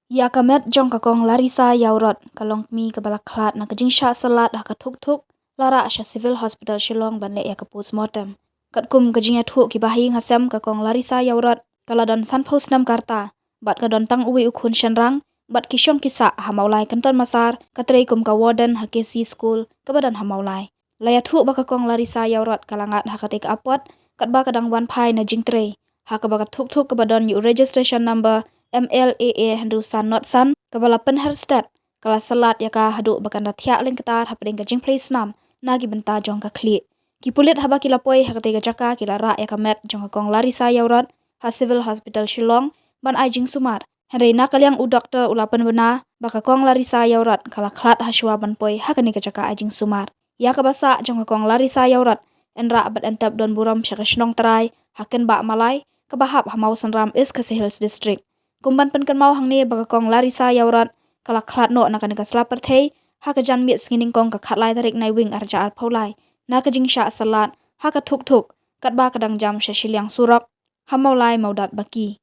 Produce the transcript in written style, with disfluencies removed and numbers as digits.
Ya kamet jong kakong Larissa Yaurot kalong mi kabala klat na kajing sha salat ha katuk lara asha civil hospital Shillong ban le ya ka postmortem. Kat kum kajing thu ki bahing hasam kakong Larissa Yaurot kaladon san post nam karta bat kadon tang uwi ukun shanrang bat kishong kisa ha maulai kanton masar katrei kum ka warden ha KC school kabadan ha maulai. Laya thu ba kakong Larissa Yaurot kalangat ha katik apot kat ba kadang wan pai na jing trei ha ka ba tuk kabadon yu registration number MLAA handu san not san kabala penherstat kala salat yaka hadu bakan rathya ling ketar hapding kajing place nam nagi benta jong ka kli ki pulit haba kila poi hakate ga jaka kila ra yaka met jong ka kong Larissa Yaurot ha civil hospital Shillong ban ajing sumar henry na kalyang u doktor ulapan bena baka kong Larissa Yaurot kala klat ha shwa ban poi hakani ka jaka ajing sumar ya ka basa jong ka kong Larissa Yaurot enra abat entap don buram syakashnong tarai haken ba malai kabahap hamau sanram is Khasi Hills district kumban pen kan mau hang ni baka kong Larissa Yaurot kala klat no na kanika slapar thei ha ka jan mi skining kong ka khatlai tarik nai wing arja al phaulai na ka jing sha salat ha ka thuk kat ba kadang jam sha shiliang surok ha maulai maudat baki